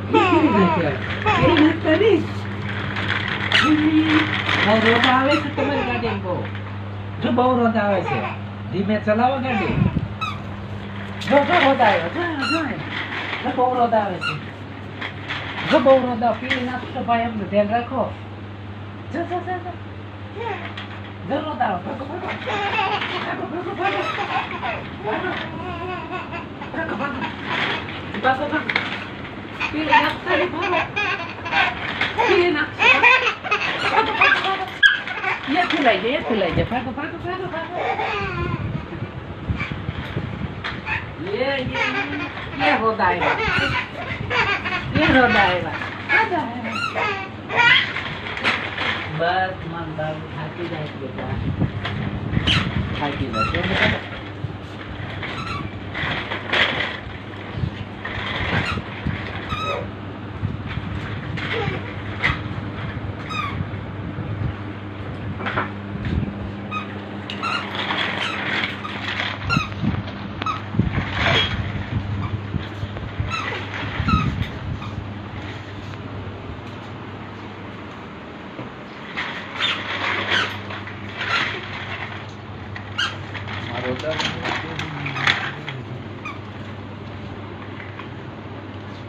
કેવી રીતે કરી બહુ રોજ આવે છે તમારી ગાડી બહુ જો બહુ રોજ આવે છે ધીમે ચલાવો ગાડી જો રોજ આવ્યો જો બહુ રોજ આવે છે જો બહુ રોજ આવે પીલી નાખશો ભાઈ એમનું ધ્યાન રાખો જો રોજ આવે પીલી નાખતા પીલી નાખશો એથી લઈ જાય ભાગો ये होता है बस मन बाबू થાકી જાય બેટા થાકી જાય મારો